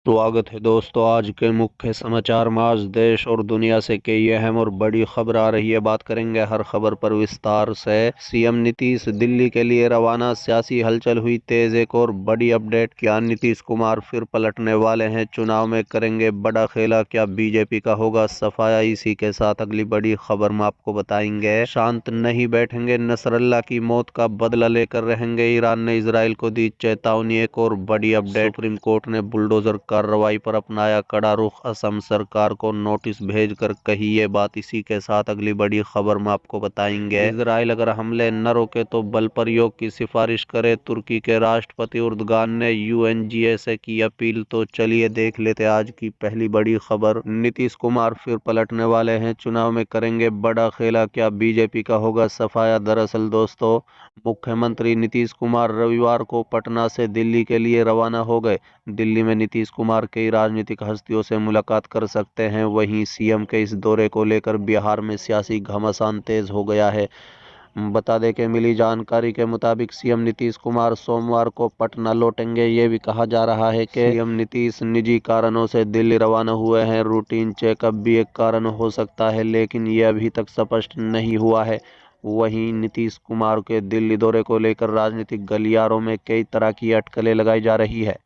स्वागत है दोस्तों। आज के मुख्य समाचार में आज देश और दुनिया से कई अहम और बड़ी खबर आ रही है। बात करेंगे हर खबर पर विस्तार से। सीएम नीतीश दिल्ली के लिए रवाना, सियासी हलचल हुई तेज। एक और बड़ी अपडेट, क्या नीतीश कुमार फिर पलटने वाले हैं? चुनाव में करेंगे बड़ा खेला, क्या बीजेपी का होगा सफाया? इसी के साथ अगली बड़ी खबर में आपको बताएंगे। शांत नहीं बैठेंगे, नसरल्ला की मौत का बदला लेकर रहेंगे। ईरान ने इजराइल को दी चेतावनी। एक और बड़ी अपडेट, सुप्रीम कोर्ट ने बुलडोजर कार्रवाई पर अपनाया कड़ा रुख, असम सरकार को नोटिस भेजकर कही ये बात। इसी के साथ अगली बड़ी खबर में आपको बताएंगे, इजराइल अगर हमले न रोके तो बल प्रयोग की सिफारिश करे। तुर्की के राष्ट्रपति उर्दगान ने यूएनजीए से की अपील। तो चलिए देख लेते आज की पहली बड़ी खबर। नीतीश कुमार फिर पलटने वाले हैं, चुनाव में करेंगे बड़ा खेला, क्या बीजेपी का होगा सफाया? दरअसल दोस्तों, मुख्यमंत्री नीतीश कुमार रविवार को पटना से दिल्ली के लिए रवाना हो गए। दिल्ली में नीतीश कुमार कई राजनीतिक हस्तियों से मुलाकात कर सकते हैं। वहीं सीएम के इस दौरे को लेकर बिहार में सियासी घमासान तेज हो गया है। बता दें कि मिली जानकारी के मुताबिक सीएम नीतीश कुमार सोमवार को पटना लौटेंगे। ये भी कहा जा रहा है कि सीएम नीतीश निजी कारणों से दिल्ली रवाना हुए हैं। रूटीन चेकअप भी एक कारण हो सकता है, लेकिन ये अभी तक स्पष्ट नहीं हुआ है। वहीं नीतीश कुमार के दिल्ली दौरे को लेकर राजनीतिक गलियारों में कई तरह की अटकलें लगाई जा रही है।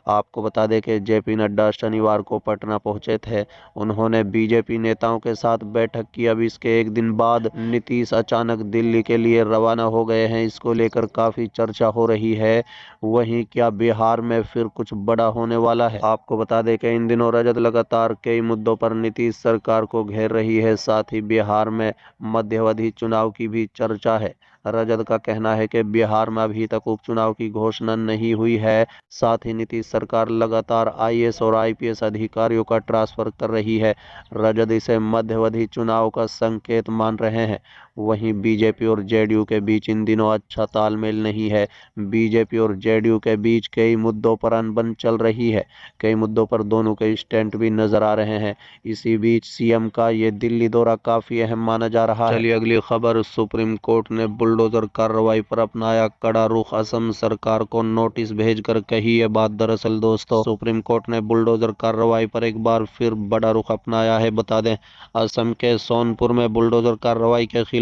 आपको बता दें कि जेपी नड्डा शनिवार को पटना पहुंचे थे। उन्होंने बीजेपी नेताओं के साथ बैठक की। अब इसके एक दिन बाद नीतीश अचानक दिल्ली के लिए रवाना हो गए हैं। इसको लेकर काफी चर्चा हो रही है। वहीं क्या बिहार में फिर कुछ बड़ा होने वाला है? आपको बता दें कि इन दिनों रजत लगातार कई मुद्दों पर नीतीश सरकार को घेर रही है। साथ ही बिहार में मध्यावधि चुनाव की भी चर्चा है। रजत का कहना है कि बिहार में अभी तक उपचुनाव की घोषणा नहीं हुई है। साथ ही नीतीश सरकार लगातार आईएएस और आईपीएस अधिकारियों का ट्रांसफर कर रही है। रजत इसे मध्यावधि चुनाव का संकेत मान रहे हैं। वहीं बीजेपी और जेडीयू के बीच इन दिनों अच्छा तालमेल नहीं है। बीजेपी और जेडीयू के बीच कई मुद्दों पर अनबन चल रही है। कई मुद्दों पर दोनों के स्टैंड भी नजर आ रहे हैं। इसी बीच सीएम का ये दिल्ली दौरा काफी अहम माना जा रहा है। चलिए अगली खबर, सुप्रीम कोर्ट ने बुलडोजर कार्रवाई पर अपनाया कड़ा रुख, असम सरकार को नोटिस भेजकर कही ये बात। दरअसल दोस्तों, सुप्रीम कोर्ट ने बुलडोजर कार्रवाई पर एक बार फिर बड़ा रुख अपनाया है। बता दें, असम के सोनपुर में बुलडोजर कार्रवाई के खिलाफ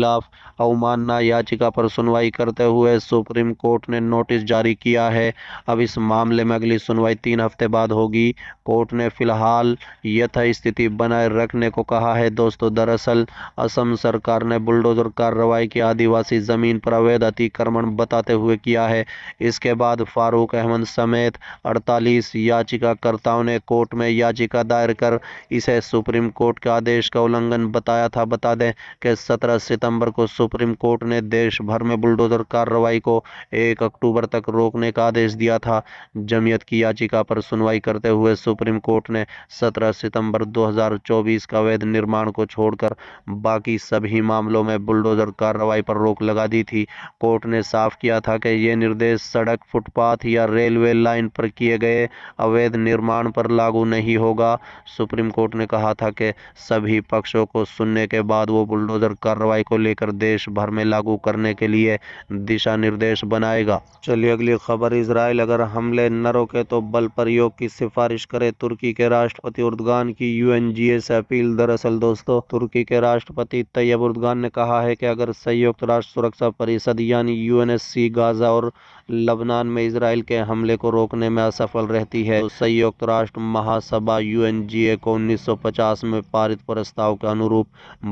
अवमानना याचिका पर सुनवाई करते हुए सुप्रीम कोर्ट ने नोटिस जारी किया है। अब इस मामले में अगली सुनवाई 3 हफ्ते बाद होगी। कोर्ट ने फिलहाल यथास्थिति बनाए रखने को कहा है। दोस्तों, दरअसल असम सरकार ने बुलडोजर कार्रवाई की आदिवासी जमीन पर अवैध अतिक्रमण बताते हुए किया है। इसके बाद फारूक अहमद समेत 48 याचिकाकर्ताओं ने कोर्ट में याचिका दायर कर इसे सुप्रीम कोर्ट के आदेश का उल्लंघन बताया था। बता दें कि 17 सितंबर को सुप्रीम कोर्ट ने देश भर में बुलडोजर कार्रवाई को 1 अक्टूबर तक रोकने का आदेश दिया था। जमीयत की याचिका पर सुनवाई करते हुए सुप्रीम कोर्ट ने 17 सितंबर 2024 का अवैध निर्माण को छोड़कर बाकी सभी मामलों में बुलडोजर कार्रवाई पर रोक लगा दी थी। कोर्ट ने साफ किया था कि ये निर्देश सड़क, फुटपाथ या रेलवे लाइन पर किए गए अवैध निर्माण पर लागू नहीं होगा। सुप्रीम कोर्ट ने कहा था कि सभी पक्षों को सुनने के बाद वो बुलडोजर कार्रवाई को लेकर देश भर में लागू करने के लिए दिशा निर्देश बनाएगा। चलिए अगली खबर, इजराइल अगर हमले न रोके तो बल प्रयोग की सिफारिश करे। तुर्की के राष्ट्रपति उर्दगान की यूएनजीए से अपील। दरअसल दोस्तों, तुर्की के राष्ट्रपति तैयब उर्दगान ने कहा है कि अगर संयुक्त राष्ट्र सुरक्षा परिषद यानी यूएनएससी गाजा और लबनान में इजराइल के हमले को रोकने में असफल रहती है तो संयुक्त राष्ट्र महासभा यूएनजीए को 1950 में पारित प्रस्ताव के अनुरूप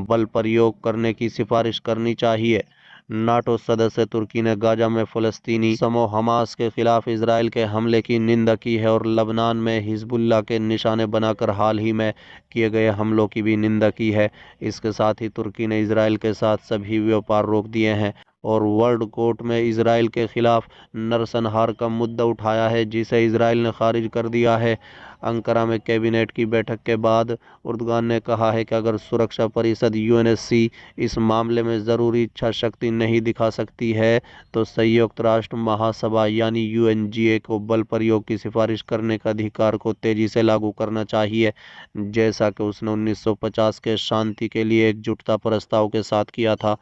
बल प्रयोग करने की सिफारिश करनी चाहिए। नाटो सदस्य तुर्की ने गाजा में फलस्तीनी समूह हमास के खिलाफ इजराइल के हमले की निंदा की है और लबनान में हिजबुल्लाह के निशाने बनाकर हाल ही में किए गए हमलों की भी निंदा की है। इसके साथ ही तुर्की ने इजराइल के साथ सभी व्यापार रोक दिए हैं और वर्ल्ड कोर्ट में इजराइल के खिलाफ नरसंहार का मुद्दा उठाया है, जिसे इजराइल ने खारिज कर दिया है। अंकारा में कैबिनेट की बैठक के बाद उर्दगान ने कहा है कि अगर सुरक्षा परिषद यूएनएससी इस मामले में ज़रूरी इच्छा शक्ति नहीं दिखा सकती है तो संयुक्त राष्ट्र महासभा यानी यूएनजीए को बल प्रयोग की सिफारिश करने का अधिकार को तेजी से लागू करना चाहिए, जैसा कि उसने 1950 के शांति के लिए एकजुटता प्रस्ताव के साथ किया था।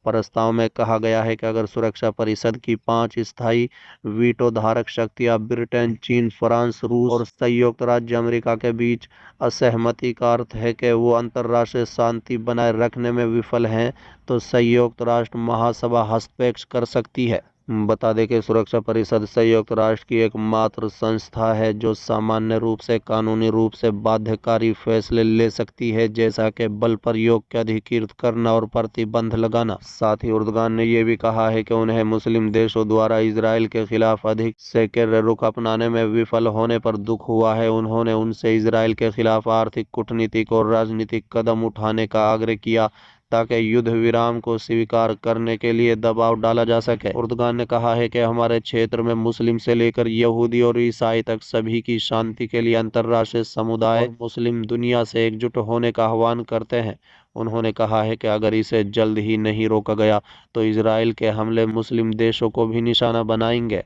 प्रस्ताव में कहा गया है कि अगर सुरक्षा परिषद की 5 स्थायी वीटो धारक शक्तियां ब्रिटेन, चीन, फ्रांस, रूस और संयुक्त राज्य अमेरिका के बीच असहमति का अर्थ है कि वो अंतर्राष्ट्रीय शांति बनाए रखने में विफल हैं, तो संयुक्त राष्ट्र महासभा हस्तक्षेप कर सकती है। बता दें कि सुरक्षा परिषद संयुक्त राष्ट्र की एकमात्र संस्था है जो सामान्य रूप से कानूनी रूप से बाध्यकारी फैसले ले सकती है, जैसा कि बल प्रयोग के अधिकृत करना और प्रतिबंध लगाना। साथ ही उर्दगान ने यह भी कहा है कि उन्हें मुस्लिम देशों द्वारा इजराइल के खिलाफ अधिक सेक्युलर रुख अपनाने में विफल होने पर दुख हुआ है। उन्होंने उनसे इजराइल के खिलाफ आर्थिक, कूटनीतिक और राजनीतिक कदम उठाने का आग्रह किया ताकि युद्ध विराम को स्वीकार करने के लिए दबाव डाला जा सके। उर्दगान ने कहा है कि हमारे क्षेत्र में मुस्लिम से लेकर यहूदी और ईसाई तक सभी की शांति के लिए अंतर्राष्ट्रीय समुदाय और मुस्लिम दुनिया से एकजुट होने का आह्वान करते हैं। उन्होंने कहा है कि अगर इसे जल्द ही नहीं रोका गया तो इजराइल के हमले मुस्लिम देशों को भी निशाना बनाएंगे।